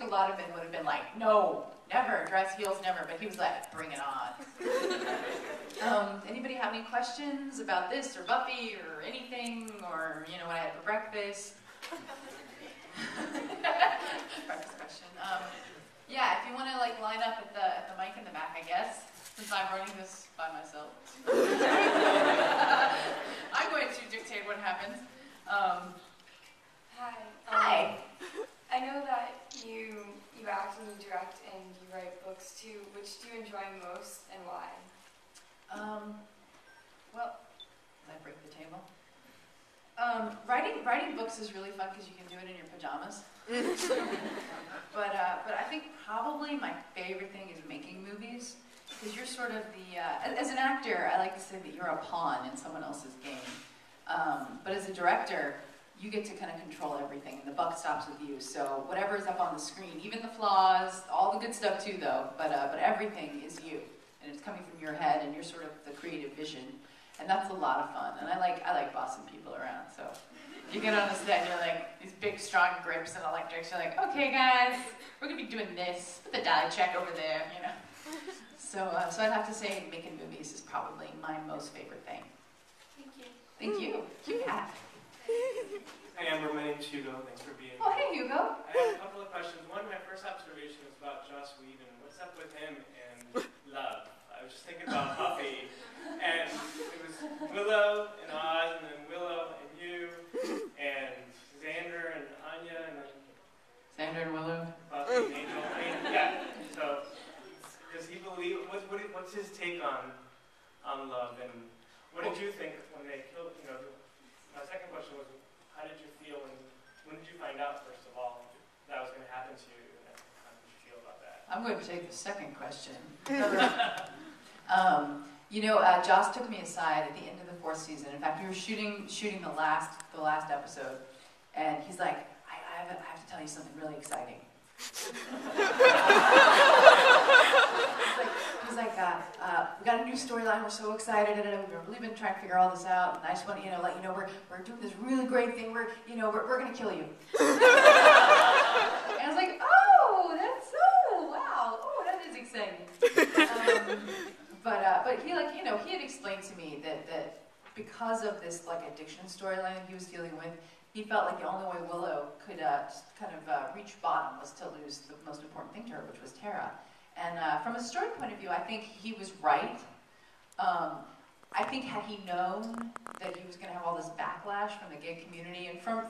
a lot of men would have been like, no, never, dress heels, never. But he was like, bring it on. Anybody have any questions about this or Buffy or anything, or what I had for breakfast? Breakfast question. Yeah, if you want to line up at the mic in the back, I guess, since I'm running this by myself. I'm going to dictate what happens. Hi. Hi. I know that you act and you direct and you write books too. Which do you enjoy most and why? Well, did I break the table? Writing books is really fun because you can do it in your pajamas. But I think probably my favorite thing is making movies, because you're sort of the as an actor, I like to say that you're a pawn in someone else's game. But as a director, you get to kind of control everything, and the buck stops with you. So whatever is up on the screen, even the flaws, all the good stuff too, though. But everything is you, and it's coming from your head, and you're sort of the creative vision, and that's a lot of fun. And I like bossing people around. So you get on the set, you're like these big strong grips and electrics. You're like, okay, guys, we're gonna be doing this. Put the die check over there, So I'd have to say making movies is probably my most favorite thing. Thank you. Thank you. Yeah. Hi Amber, my name's Hugo. Thanks for being here. Oh, hey Hugo. I have a couple of questions. One, my first observation is about Joss Whedon. What's up with him and love? I was just thinking about Buffy, and it was Willow and Oz, and then Willow and you, and Xander and Anya, and then Xander and Willow. Buffy and Angel. Yeah. So, does he believe? What's his take on love? And what did you think when they killed? My second question was, how did you feel, and when did you find out, first of all, that was going to happen to you, and how did you feel about that? I'm going to take the second question. Joss took me aside at the end of the 4th season. In fact, we were shooting the last episode, and he's like, I have to tell you something really exciting. He's like, we got a new storyline. We're so excited, and we've really been trying to figure all this out. And I just want to, we're doing this really great thing. We're gonna kill you. And I was like, oh, that's so wow. Oh, that is exciting. But he he had explained to me that because of this addiction storyline that he was dealing with, he felt like the only way Willow could reach bottom was to lose the most important thing to her, which was Tara. And from a story point of view, I think he was right. I think had he known that he was going to have all this backlash from the gay community and from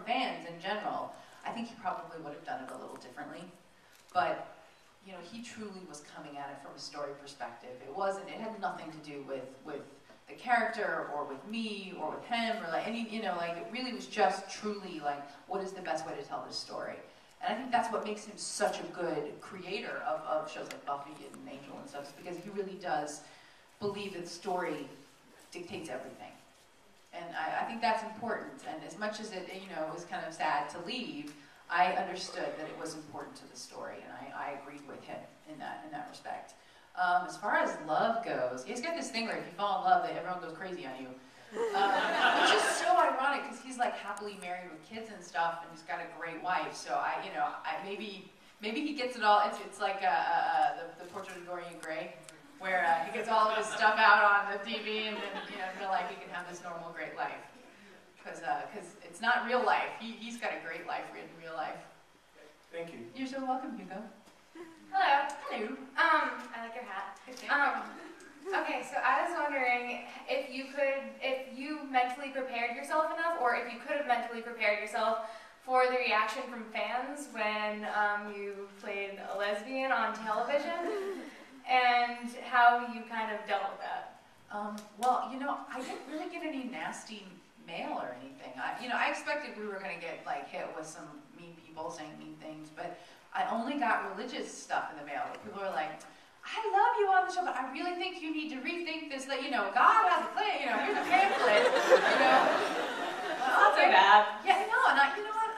fans in general, I think he probably would have done it a little differently. But he truly was coming at it from a story perspective. It had nothing to do with the character or with me or with him or it really was just truly what is the best way to tell this story. And I think that's what makes him such a good creator of shows like Buffy and Angel and stuff, because he really does believe that story dictates everything. And I think that's important. And as much as it was kind of sad to leave, I understood that it was important to the story, and I agreed with him in that respect. As far as love goes, he's got this thing where if you fall in love, that everyone goes crazy on you. Which is so ironic because he's happily married with kids and stuff, and he's got a great wife. So maybe he gets it all. It's like the Portrait of Dorian Gray, where he gets all of his stuff out on the TV, and then feel like he can have this normal great life. Because it's not real life. He's got a great life in real life. Thank you. You're so welcome, Hugo. Hello. Hello. I like your hat. Okay, so I was wondering if you mentally prepared yourself enough, or if you could have mentally prepared yourself for the reaction from fans when you played a lesbian on television, and how you kind of dealt with that. Well, I didn't really get any nasty mail or anything. I expected we were going to get hit with some mean people saying mean things, but I only got religious stuff in the mail. People were like, I love you on the show, but I really think you need to rethink this, God has a plan, here's a pamphlet, I'll say that. Yeah, no, and you know what,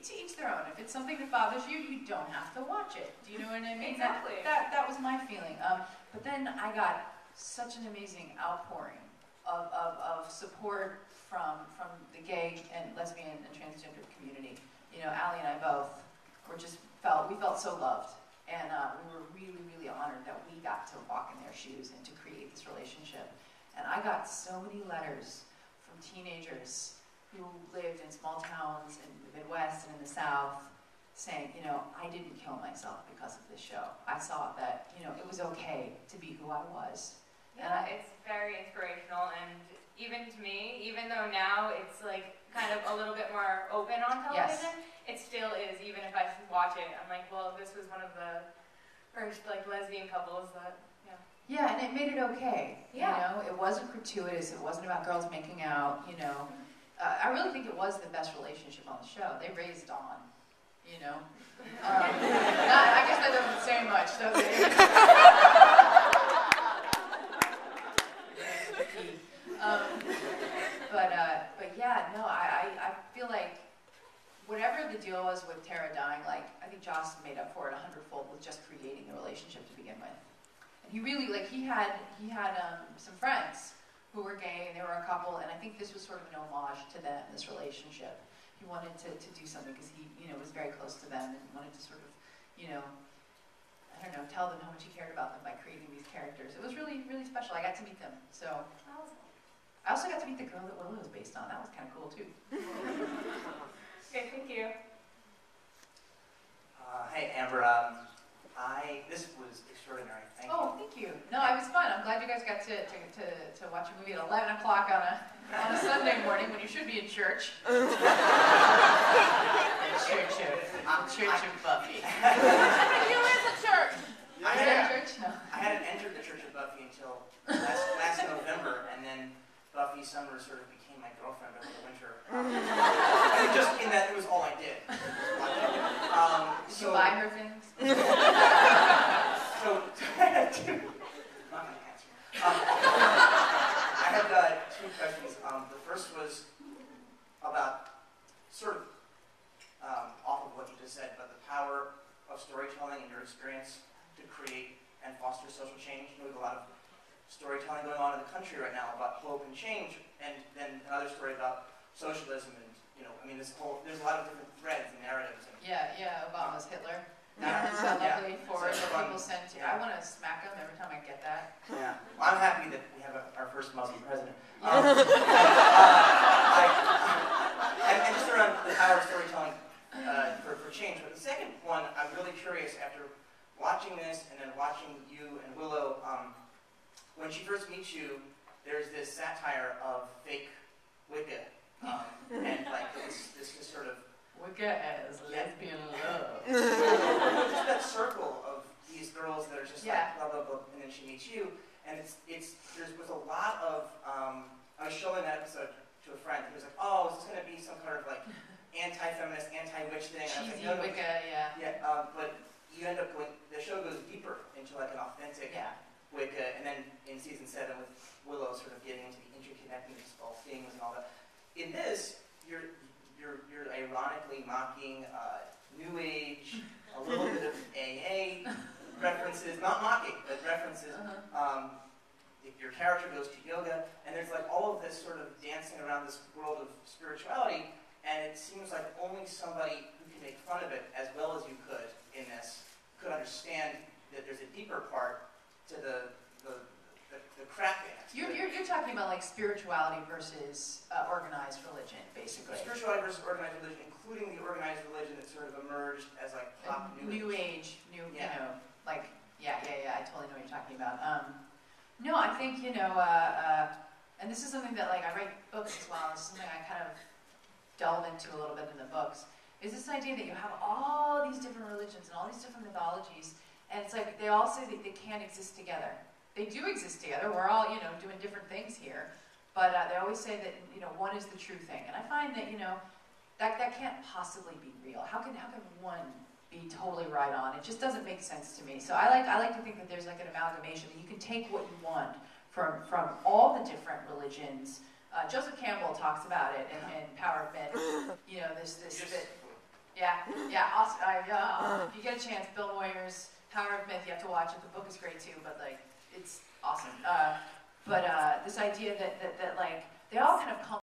to each their own. If it's something that bothers you, you don't have to watch it. Do you know what I mean? Exactly. That was my feeling. But then I got such an amazing outpouring of support from the gay and lesbian and transgender community. Allie and I both we felt so loved. And we were really, really honored that we got to walk in their shoes and to create this relationship. And I got so many letters from teenagers who lived in small towns in the Midwest and in the South saying, I didn't kill myself because of this show. I saw that, it was okay to be who I was. Yeah, it's very inspirational, and even to me, even though now it's like kind of a little bit more open on television, it still is, even if I watch it, I'm like, well, this was one of the first like lesbian couples that, Yeah, and it made it okay. Yeah. It wasn't gratuitous, it wasn't about girls making out, I really think it was the best relationship on the show. They raised on, I guess that doesn't say much, does it? But yeah, no, I feel like whatever the deal was with Tara dying, I think Joss made up for it 100-fold with just creating the relationship to begin with. And he really, he had some friends who were gay, and they were a couple, and I think this was sort of an homage to them, this relationship. He wanted to do something because he, was very close to them and wanted to sort of, I don't know, tell them how much he cared about them by creating these characters. It was really, really special. I got to meet them, so. I also got to meet the girl that Willow was based on. That was kind of cool, too. Okay, thank you. Hey, Amber. This was extraordinary. Thank you. Oh, thank you. No, it was fun. I'm glad you guys got to watch a movie at 11 o'clock on a Sunday morning when you should be in church. Church of Buffy. You live at church. I hadn't entered the Church of Buffy until last November, and then Buffy Summers sort of became my girlfriend over the winter. And just in that, it was all I did. Did you buy her things? Not my answer. I had two questions. The first was about sort of off of what you just said, but the power of storytelling in your experience to create and foster social change. There's a lot of storytelling going on in the country right now about hope and change, and then another story about socialism and, there's a lot of different threads and narratives. And, yeah, Obama's Hitler. That was a lovely forward that people send to. I want to smack them every time I get that. Yeah, well, I'm happy that we have our first Muslim president. And just around the power of storytelling for change. But the second one, I'm really curious after watching this and then watching you and Willow. When she first meets you, there's this satire of fake Wicca, and this sort of Wicca as lesbian love. just that circle of these girls that are just Yeah. blah blah blah, and then she meets you, and there was a lot of I was showing that episode to a friend who was like, oh, is this going to be some kind of anti-feminist, anti-witch thing? And I was Cheesy like, no, Wicca, yeah. Yeah, but you end up going. The show goes deeper into an authentic Wicca, and then in season 7 with Willow sort of getting into the interconnectedness of all things and all that. In this, you're ironically mocking New Age, a little bit of AA references, not mocking, but references. Your character goes to yoga, and there's all of this sort of dancing around this world of spirituality, and it seems like only somebody who can make fun of it as well as you could in this could understand that there's a deeper part to the crap dance. You're talking about spirituality versus organized religion, basically. Spirituality versus organized religion, including the organized religion that sort of emerged as pop New Age, I totally know what you're talking about. No, I think, and this is something that, I write books as well, this is something I kind of delve into a little bit in the books, is this idea that you have all these different religions and all these different mythologies, and it's they all say that they can't exist together. They do exist together, we're all, doing different things here, but they always say that, one is the true thing, and I find that, that can't possibly be real. How can one be totally right on? It just doesn't make sense to me. So I like to think that there's an amalgamation, that you can take what you want from all the different religions. Joseph Campbell talks about it in Power of Men. Awesome. If you get a chance, Bill Moyer's Power of Myth, you have to watch it. The book is great too, but it's awesome. But this idea that they all kind of come